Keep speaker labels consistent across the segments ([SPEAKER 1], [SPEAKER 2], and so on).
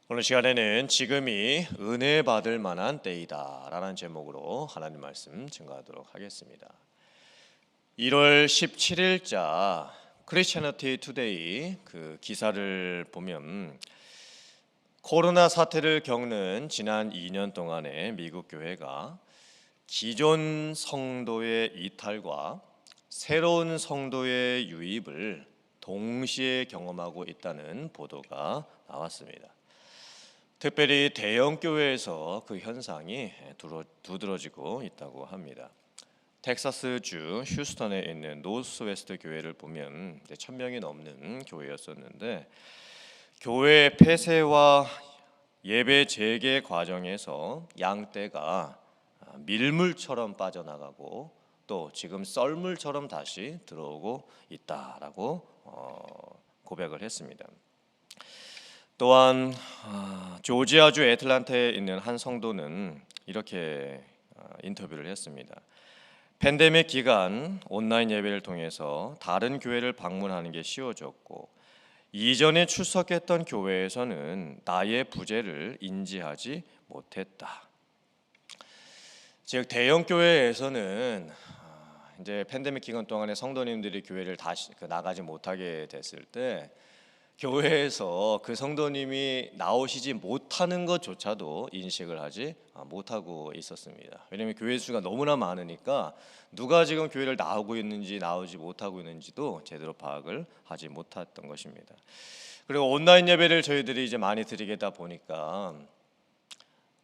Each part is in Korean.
[SPEAKER 1] 오늘 시간에는 지금이 은혜 받을 만한 때이다 라는 제목으로 하나님 말씀 증거하도록 하겠습니다. 1월 17일자 크리스천티 투데이 그 기사를 보면 코로나 사태를 겪는 지난 2년 동안에 미국 교회가 기존 성도의 이탈과 새로운 성도의 유입을 동시에 경험하고 있다는 보도가 나왔습니다. 특별히 대형 교회에서 그 현상이 두드러지고 있다고 합니다. 텍사스주 휴스턴에 있는 노스웨스트 교회를 보면 1,000명이 넘는 교회였었는데 교회 폐쇄와 예배 재개 과정에서 양떼가 밀물처럼 빠져나가고 또 지금 썰물처럼 다시 들어오고 있다라고 고백을 했습니다. 또한 조지아주 애틀랜타에 있는 한 성도는 이렇게 인터뷰를 했습니다. 팬데믹 기간 온라인 예배를 통해서 다른 교회를 방문하는 게 쉬워졌고 이전에 출석했던 교회에서는 나의 부재를 인지하지 못했다. 즉 대형 교회에서는 이제 팬데믹 기간 동안에 성도님들이 교회를 다시 나가지 못하게 됐을 때 교회에서 그 성도님이 나오시지 못하는 것조차도 인식을 하지 못하고 있었습니다. 왜냐하면 교회 수가 너무나 많으니까 누가 지금 교회를 나오고 있는지 나오지 못하고 있는지도 제대로 파악을 하지 못했던 것입니다. 그리고 온라인 예배를 저희들이 이제 많이 드리겠다 보니까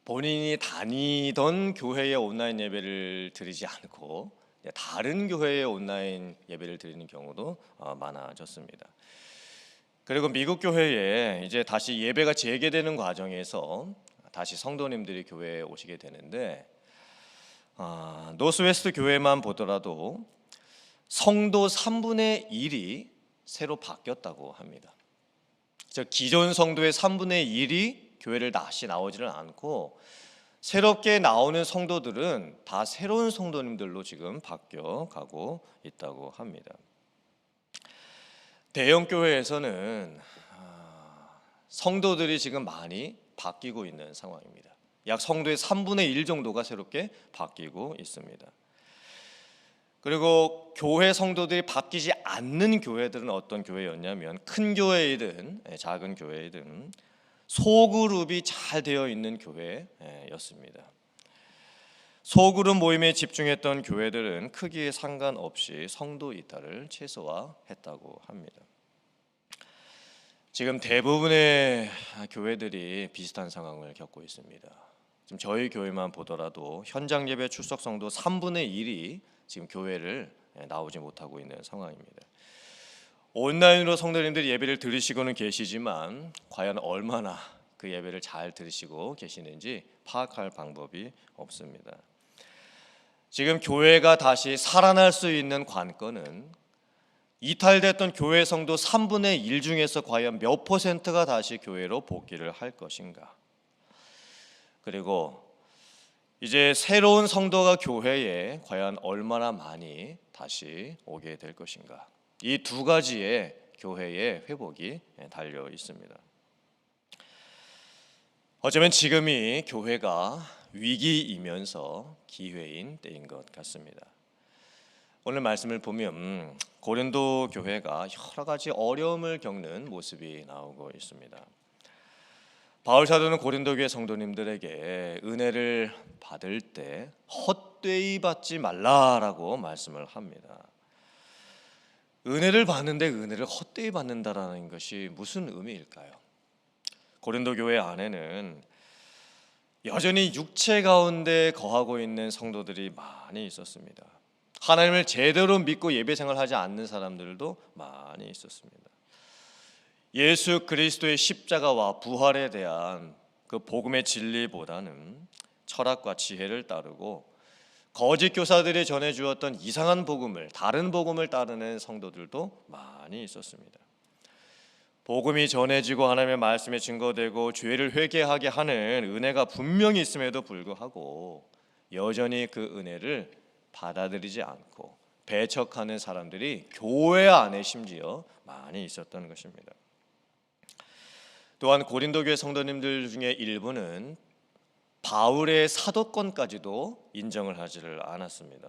[SPEAKER 1] 본인이 다니던 교회의 온라인 예배를 드리지 않고 다른 교회의 온라인 예배를 드리는 경우도 많아졌습니다. 그리고 미국 교회에 이제 다시 예배가 재개되는 과정에서 다시 성도님들이 교회에 오시게 되는데 노스웨스트 교회만 보더라도 성도 3분의 1이 새로 바뀌었다고 합니다. 즉 기존 성도의 3분의 1이 교회를 다시 나오지는 않고 새롭게 나오는 성도들은 다 새로운 성도님들로 지금 바뀌어 가고 있다고 합니다. 대형 교회에서는 성도들이 지금 많이 바뀌고 있는 상황입니다. 약 성도의 3분의 1 정도가 새롭게 바뀌고 있습니다. 그리고 교회 성도들이 바뀌지 않는 교회들은 어떤 교회였냐면 큰 교회이든 작은 교회이든 소그룹이 잘 되어 있는 교회였습니다. 소그룹 모임에 집중했던 교회들은 크기에 상관없이 성도 이탈을 최소화했다고 합니다. 지금 대부분의 교회들이 비슷한 상황을 겪고 있습니다. 지금 저희 교회만 보더라도 현장 예배 출석 성도 3분의 1이 지금 교회를 나오지 못하고 있는 상황입니다. 온라인으로 성도님들이 예배를 들으시고는 계시지만 과연 얼마나 그 예배를 잘 들으시고 계시는지 파악할 방법이 없습니다. 지금 교회가 다시 살아날 수 있는 관건은 이탈됐던 교회 성도 3분의 1 중에서 과연 몇 %가 다시 교회로 복귀를 할 것인가. 그리고 이제 새로운 성도가 교회에 과연 얼마나 많이 다시 오게 될 것인가. 이 두 가지의 교회의 회복이 달려 있습니다. 어쩌면 지금이 교회가 위기이면서 기회인 때인 것 같습니다. 오늘 말씀을 보면 고린도 교회가 여러 가지 어려움을 겪는 모습이 나오고 있습니다. 바울 사도는 고린도 교회 성도님들에게 은혜를 받을 때 헛되이 받지 말라라고 말씀을 합니다. 은혜를 받는데 은혜를 헛되이 받는다라는 것이 무슨 의미일까요? 고린도 교회 안에는 여전히 육체 가운데 거하고 있는 성도들이 많이 있었습니다. 하나님을 제대로 믿고 예배 생활하지 않는 사람들도 많이 있었습니다. 예수 그리스도의 십자가와 부활에 대한 그 복음의 진리보다는 철학과 지혜를 따르고 거짓 교사들이 전해주었던 이상한 복음을, 다른 복음을 따르는 성도들도 많이 있었습니다. 복음이 전해지고 하나님의 말씀에 증거되고 죄를 회개하게 하는 은혜가 분명히 있음에도 불구하고 여전히 그 은혜를 받아들이지 않고 배척하는 사람들이 교회 안에 심지어 많이 있었던 것입니다. 또한 고린도 교회 성도님들 중에 일부는 바울의 사도권까지도 인정을 하지를 않았습니다.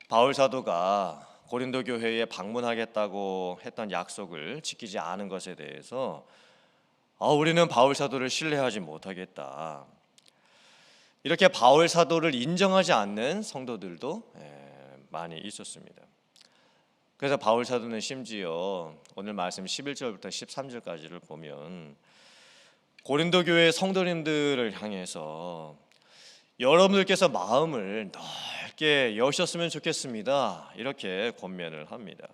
[SPEAKER 1] 바울 사도가 고린도 교회에 방문하겠다고 했던 약속을 지키지 않은 것에 대해서 우리는 바울 사도를 신뢰하지 못하겠다, 이렇게 바울 사도를 인정하지 않는 성도들도 많이 있었습니다. 그래서 바울 사도는 심지어 오늘 말씀 11절부터 13절까지를 보면 고린도 교회 성도님들을 향해서 여러분들께서 마음을 넓게 여셨으면 좋겠습니다, 이렇게 권면을 합니다.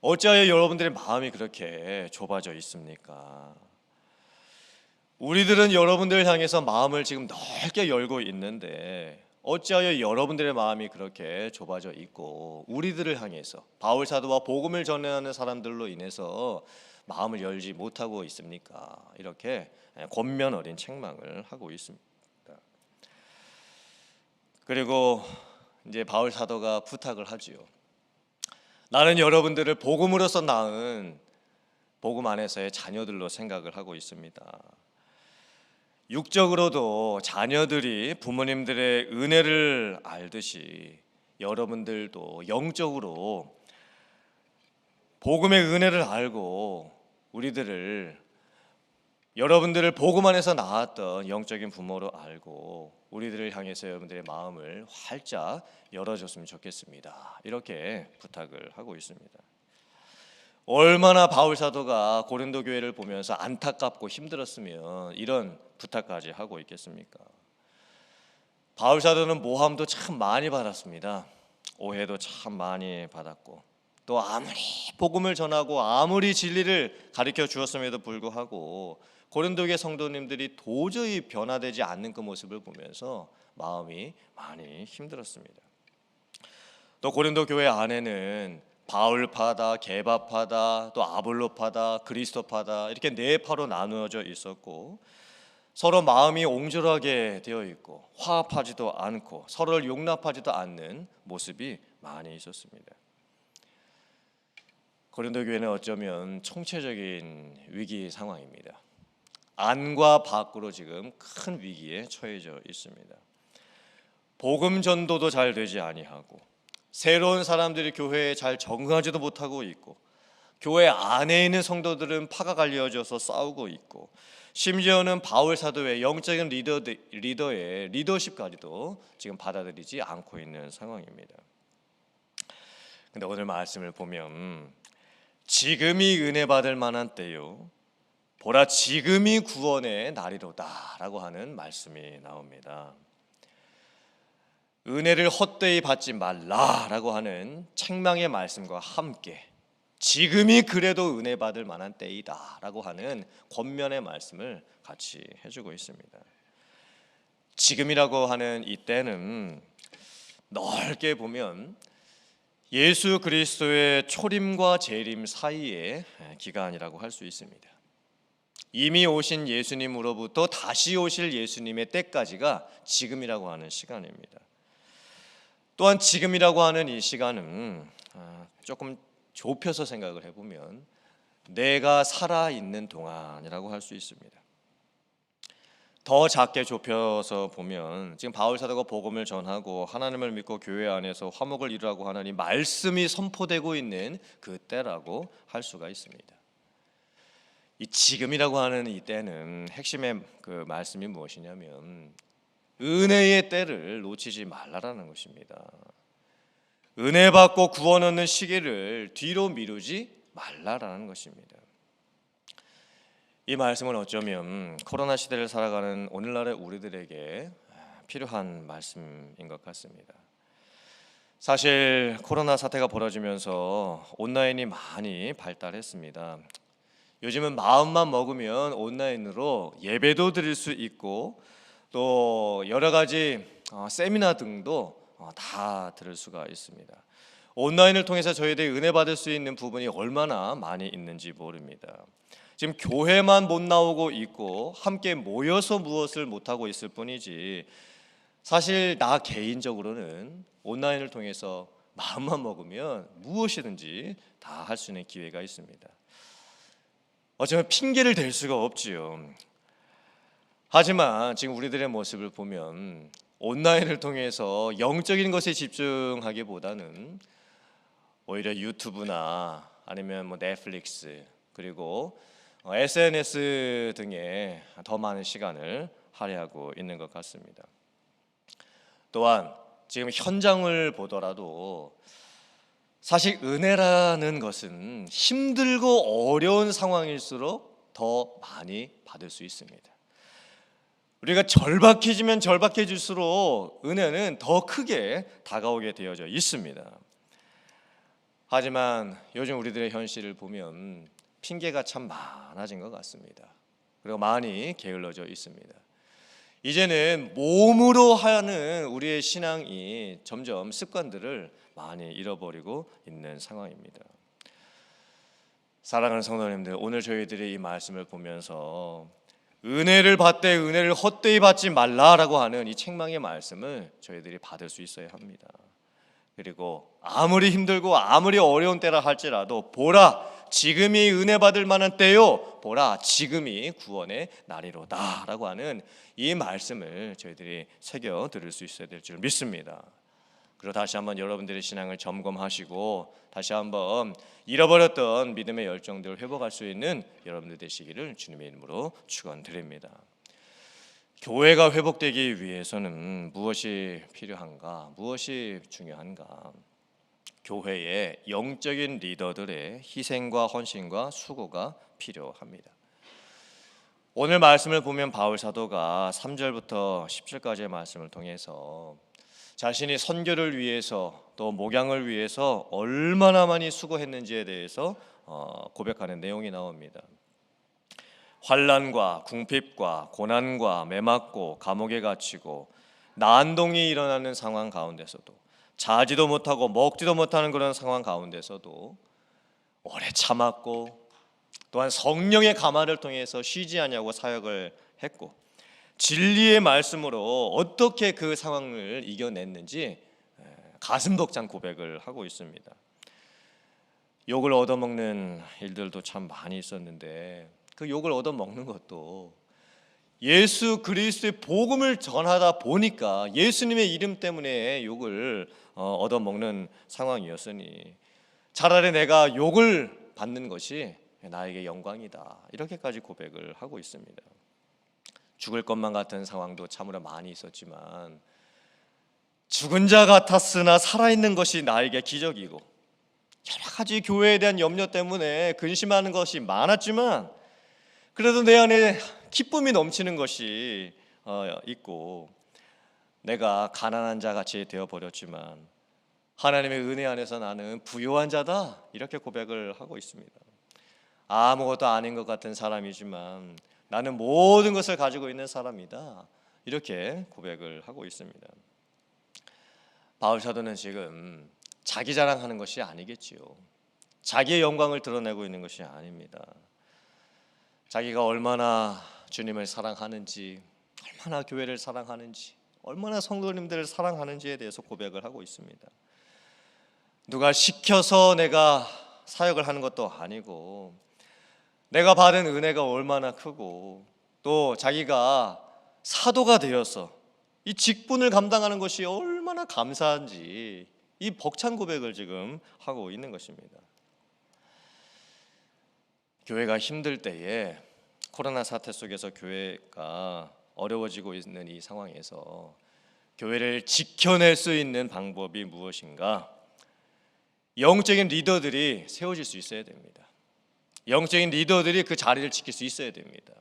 [SPEAKER 1] 어찌하여 여러분들의 마음이 그렇게 좁아져 있습니까? 우리들은 여러분들을 향해서 마음을 지금 넓게 열고 있는데 어찌하여 여러분들의 마음이 그렇게 좁아져 있고 우리들을 향해서 바울 사도와 복음을 전하는 사람들로 인해서 마음을 열지 못하고 있습니까? 이렇게 권면 어린 책망을 하고 있습니다. 그리고 이제 바울 사도가 부탁을 하지요. 나는 여러분들을 복음으로서 낳은 복음 안에서의 자녀들로 생각을 하고 있습니다. 육적으로도 자녀들이 부모님들의 은혜를 알듯이 여러분들도 영적으로 복음의 은혜를 알고 여러분들을 복음 안에서 낳았던 영적인 부모로 알고 우리들을 향해서 여러분들의 마음을 활짝 열어줬으면 좋겠습니다, 이렇게 부탁을 하고 있습니다. 얼마나 바울 사도가 고린도 교회를 보면서 안타깝고 힘들었으면 이런 부탁까지 하고 있겠습니까? 바울 사도는 모함도 참 많이 받았습니다. 오해도 참 많이 받았고, 또 아무리 복음을 전하고 아무리 진리를 가르쳐 주었음에도 불구하고 고린도 교회 성도님들이 도저히 변화되지 않는 그 모습을 보면서 마음이 많이 힘들었습니다. 또 고린도 교회 안에는 바울파다, 게바파다, 또 아볼로파다, 그리스도파다, 이렇게 네 파로 나누어져 있었고 서로 마음이 옹졸하게 되어 있고 화합하지도 않고 서로를 용납하지도 않는 모습이 많이 있었습니다. 고린도 교회는 어쩌면 총체적인 위기 상황입니다. 안과 밖으로 지금 큰 위기에 처해져 있습니다. 복음 전도도 잘 되지 아니하고 새로운 사람들이 교회에 잘 적응하지도 못하고 있고 교회 안에 있는 성도들은 파가 갈려져서 싸우고 있고 심지어는 바울 사도의 영적인 리더의 리더십까지도 지금 받아들이지 않고 있는 상황입니다. 근데 오늘 말씀을 보면 지금이 은혜 받을 만한 때요, 보라 지금이 구원의 날이로다라고 하는 말씀이 나옵니다. 은혜를 헛되이 받지 말라라고 하는 책망의 말씀과 함께 지금이 그래도 은혜 받을 만한 때이다라고 하는 권면의 말씀을 같이 해주고 있습니다. 지금이라고 하는 이 때는 넓게 보면 예수 그리스도의 초림과 재림 사이의 기간이라고 할 수 있습니다. 이미 오신 예수님으로부터 다시 오실 예수님의 때까지가 지금이라고 하는 시간입니다. 또한 지금이라고 하는 이 시간은 조금 좁혀서 생각을 해보면 내가 살아있는 동안이라고 할 수 있습니다. 더 작게 좁혀서 보면 지금 바울 사도가 복음을 전하고 하나님을 믿고 교회 안에서 화목을 이루라고 하는 이 말씀이 선포되고 있는 그 때라고 할 수가 있습니다. 이 지금이라고 하는 이 때는 핵심의 그 말씀이 무엇이냐면 은혜의 때를 놓치지 말라라는 것입니다. 은혜 받고 구원 얻는 시기를 뒤로 미루지 말라라는 것입니다. 이 말씀은 어쩌면 코로나 시대를 살아가는 오늘날의 우리들에게 필요한 말씀인 것 같습니다. 사실 코로나 사태가 벌어지면서 온라인이 많이 발달했습니다. 요즘은 마음만 먹으면 온라인으로 예배도 드릴 수 있고 또 여러 가지 세미나 등도 다 들을 수가 있습니다. 온라인을 통해서 저희들이 은혜 받을 수 있는 부분이 얼마나 많이 있는지 모릅니다. 지금 교회만 못 나오고 있고 함께 모여서 무엇을 못하고 있을 뿐이지 사실 나 개인적으로는 온라인을 통해서 마음만 먹으면 무엇이든지 다 할 수 있는 기회가 있습니다. 어쩌면 핑계를 댈 수가 없지요. 하지만 지금 우리들의 모습을 보면 온라인을 통해서 영적인 것에 집중하기보다는 오히려 유튜브나 아니면 뭐 넷플릭스 그리고 SNS 등에 더 많은 시간을 할애하고 있는 것 같습니다. 또한 지금 현장을 보더라도 사실 은혜라는 것은 힘들고 어려운 상황일수록 더 많이 받을 수 있습니다. 우리가 절박해지면 절박해질수록 은혜는 더 크게 다가오게 되어져 있습니다. 하지만 요즘 우리들의 현실을 보면 핑계가 참 많아진 것 같습니다. 그리고 많이 게을러져 있습니다. 이제는 몸으로 하는 우리의 신앙이 점점 습관들을 많이 잃어버리고 있는 상황입니다. 사랑하는 성도님들, 오늘 저희들이 이 말씀을 보면서 은혜를 받되 은혜를 헛되이 받지 말라라고 하는 이 책망의 말씀을 저희들이 받을 수 있어야 합니다. 그리고 아무리 힘들고 아무리 어려운 때라 할지라도 보라, 지금이 은혜 받을 만한 때요, 보라 지금이 구원의 날이로다 라고 하는 이 말씀을 저희들이 새겨 들을 수 있어야 될 줄 믿습니다. 그리고 다시 한번 여러분들의 신앙을 점검하시고 다시 한번 잃어버렸던 믿음의 열정들을 회복할 수 있는 여러분들 되시기를 주님의 이름으로 축원드립니다. 교회가 회복되기 위해서는 무엇이 필요한가? 무엇이 중요한가? 교회의 영적인 리더들의 희생과 헌신과 수고가 필요합니다. 오늘 말씀을 보면 바울 사도가 3절부터 10절까지의 말씀을 통해서 자신이 선교를 위해서 또 목양을 위해서 얼마나 많이 수고했는지에 대해서 고백하는 내용이 나옵니다. 환난과 궁핍과 고난과 매맞고 감옥에 갇히고 난동이 일어나는 상황 가운데서도 자지도 못하고 먹지도 못하는 그런 상황 가운데서도 오래 참았고 또한 성령의 감화를 통해서 쉬지 아니하고 사역을 했고 진리의 말씀으로 어떻게 그 상황을 이겨냈는지 가슴 벅찬 고백을 하고 있습니다. 욕을 얻어먹는 일들도 참 많이 있었는데 그 욕을 얻어먹는 것도 예수 그리스도의 복음을 전하다 보니까 예수님의 이름 때문에 욕을 얻어먹는 상황이었으니 차라리 내가 욕을 받는 것이 나에게 영광이다, 이렇게까지 고백을 하고 있습니다. 죽을 것만 같은 상황도 참으로 많이 있었지만 죽은 자 같았으나 살아있는 것이 나에게 기적이고 여러 가지 교회에 대한 염려 때문에 근심하는 것이 많았지만 그래도 내 안에 기쁨이 넘치는 것이 있고 내가 가난한 자 같이 되어버렸지만 하나님의 은혜 안에서 나는 부요한 자다, 이렇게 고백을 하고 있습니다. 아무것도 아닌 것 같은 사람이지만 나는 모든 것을 가지고 있는 사람이다, 이렇게 고백을 하고 있습니다. 바울 사도는 지금 자기 자랑하는 것이 아니겠지요. 자기의 영광을 드러내고 있는 것이 아닙니다. 자기가 얼마나 주님을 사랑하는지, 얼마나 교회를 사랑하는지, 얼마나 성도님들을 사랑하는지에 대해서 고백을 하고 있습니다. 누가 시켜서 내가 사역을 하는 것도 아니고 내가 받은 은혜가 얼마나 크고 또 자기가 사도가 되어서 이 직분을 감당하는 것이 얼마나 감사한지 이 벅찬 고백을 지금 하고 있는 것입니다. 교회가 힘들 때에 코로나 사태 속에서 교회가 어려워지고 있는 이 상황에서 교회를 지켜낼 수 있는 방법이 무엇인가? 영적인 리더들이 세워질 수 있어야 됩니다. 영적인 리더들이 그 자리를 지킬 수 있어야 됩니다.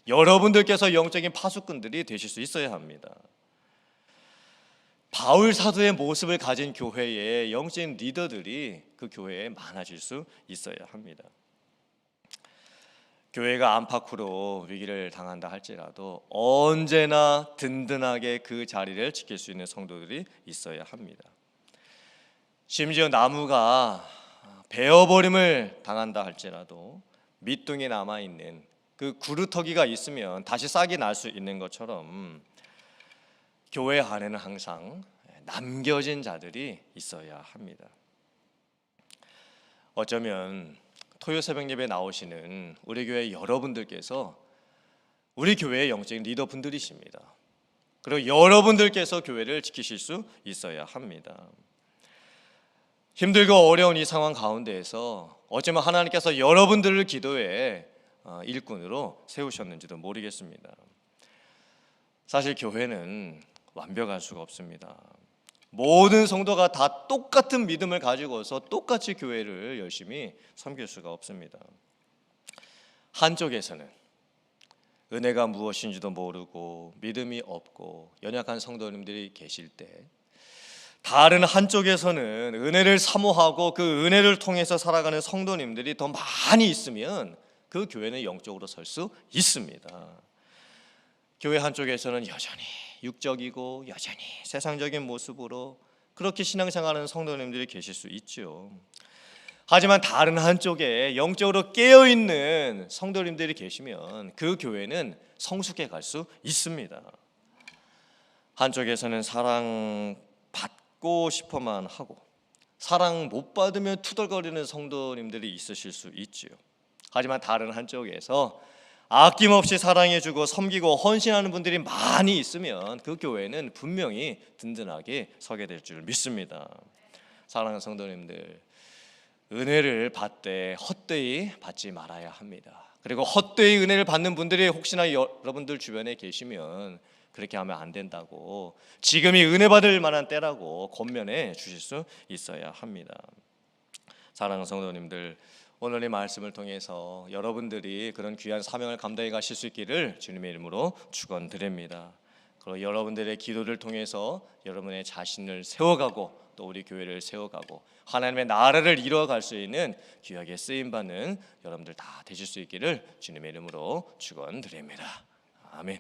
[SPEAKER 1] 여러분들께서 영적인 파수꾼들이 되실 수 있어야 합니다. 바울 사도의 모습을 가진 교회에 영적인 리더들이 그 교회에 많아질 수 있어야 합니다. 교회가 안팎으로 위기를 당한다 할지라도 언제나 든든하게 그 자리를 지킬 수 있는 성도들이 있어야 합니다. 심지어 나무가 베어버림을 당한다 할지라도 밑둥이 남아있는 그 구루터기가 있으면 다시 싹이 날 수 있는 것처럼 교회 안에는 항상 남겨진 자들이 있어야 합니다. 어쩌면 토요 새벽 예배 나오시는 우리 교회 여러분들께서 우리 교회의 영적인 리더분들이십니다. 그리고 여러분들께서 교회를 지키실 수 있어야 합니다. 힘들고 어려운 이 상황 가운데에서 어쩌면 하나님께서 여러분들을 기도의 일꾼으로 세우셨는지도 모르겠습니다. 사실 교회는 완벽할 수가 없습니다. 모든 성도가 다 똑같은 믿음을 가지고서 똑같이 교회를 열심히 섬길 수가 없습니다. 한쪽에서는 은혜가 무엇인지도 모르고 믿음이 없고 연약한 성도님들이 계실 때, 다른 한쪽에서는 은혜를 사모하고 그 은혜를 통해서 살아가는 성도님들이 더 많이 있으면 그 교회는 영적으로 설 수 있습니다. 교회 한쪽에서는 여전히 육적이고 여전히 세상적인 모습으로 그렇게 신앙생활하는 성도님들이 계실 수 있죠. 하지만 다른 한쪽에 영적으로 깨어있는 성도님들이 계시면 그 교회는 성숙해 갈 수 있습니다. 한쪽에서는 사랑 받고 싶어만 하고 사랑 못 받으면 투덜거리는 성도님들이 있으실 수 있지요. 하지만 다른 한쪽에서 아낌없이 사랑해주고 섬기고 헌신하는 분들이 많이 있으면 그 교회는 분명히 든든하게 서게 될 줄 믿습니다. 사랑하는 성도님들, 은혜를 받되 헛되이 받지 말아야 합니다. 그리고 헛되이 은혜를 받는 분들이 혹시나 여러분들 주변에 계시면 그렇게 하면 안 된다고, 지금이 은혜 받을 만한 때라고 권면해 주실 수 있어야 합니다. 사랑하는 성도님들, 오늘의 말씀을 통해서 여러분들이 그런 귀한 사명을 감당해 가실 수 있기를 주님의 이름으로 축원드립니다. 그리고 여러분들의 기도를 통해서 여러분의 자신을 세워가고 또 우리 교회를 세워가고 하나님의 나라를 이루어갈 수 있는 귀하게 쓰임받는 여러분들 다 되실 수 있기를 주님의 이름으로 축원드립니다. 아멘.